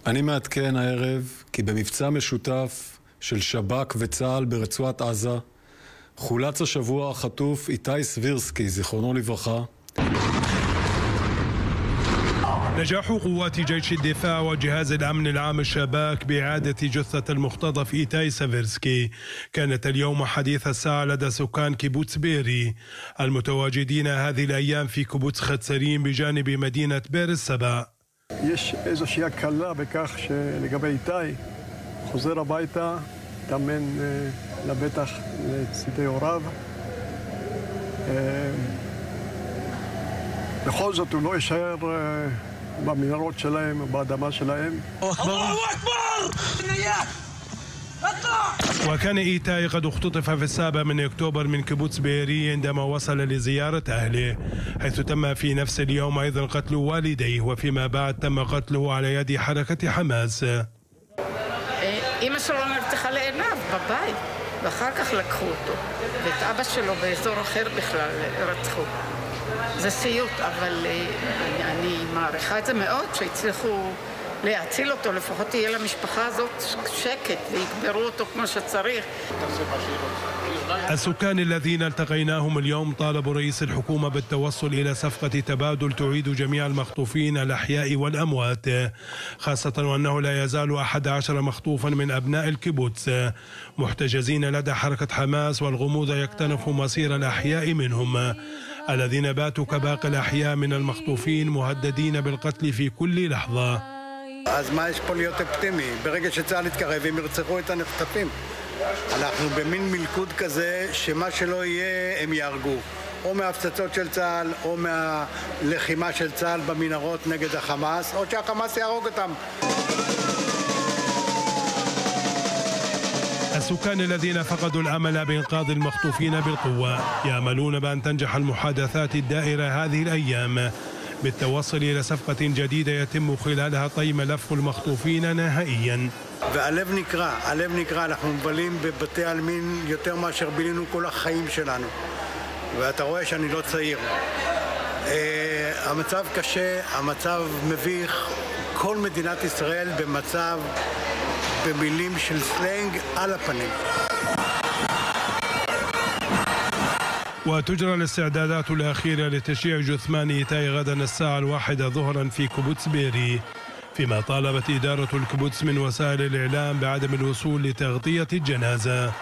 אני מעדכן הערב כי במבצע משותף של שב"כ וצה"ל ברצועת עזה חולץ השבוע החטוף איתי סבירסקי, זיכרונו לברכה. نجاح قوات جيش الدفاع وجهاز الأمن العام الشباك بإعادة جثة المختطف إيتاي سفيرسكي كانت اليوم حديث الساعة لدى سكان كيبوتس بيري المتواجدين هذه الأيام في كيبوتس חצרים بجانب مدينة بئر السبع. יש איזושהי הקלה בכך שלגבי איתי חוזר הביתה, תאמן לבטח לצידי הוריו. בכל זאת הוא לא יישאר במנהרות שלהם, באדמה שלהם. الله أكبر! وكان إيتاي قد اختطف في 7 أكتوبر من كيبوتس بيري عندما وصل لزيارة أهله، حيث تم في نفس اليوم أيضا قتل والديه، وفيما بعد تم قتله على يد حركة حماس. אמא שלו נרצחה לעיניו בבית, ואחר כך לקחו אותו, ואת אבא שלו באזור אחר בכלל רצחו. זה סיוט, אבל אני מעריכה את זה מאוד שהצליחו להציל אותו, לפחות יהיה למשפחה הזאת שקט ויקברו אותו כמו שצריך. السكان الذين التقيناهم اليوم طالبوا رئيس الحكومة بالتوصل إلى صفقة تبادل تعيد جميع المخطوفين الأحياء والأموات، خاصة وأنه لا يزال 11 مخطوفا من أبناء الكيبوتس محتجزين لدى حركة حماس، والغموض يكتنف مصير الأحياء منهم الذين باتوا كباقي الأحياء من المخطوفين مهددين بالقتل في كل لحظة. אז מה יש פה להיות אופטימי? ברגע שצה"ל יתקרב הם ירצחו את הנחטפים. אנחנו במין מלכוד כזה שמה שלא יהיה הם יהרגו, או מהפצצות של צה"ל או מהלחימה של צה"ל במנהרות נגד החמאס, או שהחמאס יהרוג אותם. السكان الذين فقدوا الأمل بإنقاذ المخطوفين بالقوة يأملون بأن تنجح المحادثات الدائرة هذه الأيام بالتوصل إلى صفقة جديدة يتم خلالها طي ملف المخطوفين نهائيا. והלב נקרא, אנחנו מבלים בבתי עלמין יותר מאשר בילינו כל החיים שלנו. ואתה רואה שאני לא צעיר. המצב קשה, המצב מביך, כל מדינת ישראל במצב, במילים של סלנג על הפנים. وتجرى الاستعدادات الأخيرة لتشييع جثمان إيتاي غدا الساعة 1 ظهرا في كيبوتس بيري، فيما طالبت إدارة الكيبوتس من وسائل الإعلام بعدم الوصول لتغطية الجنازة.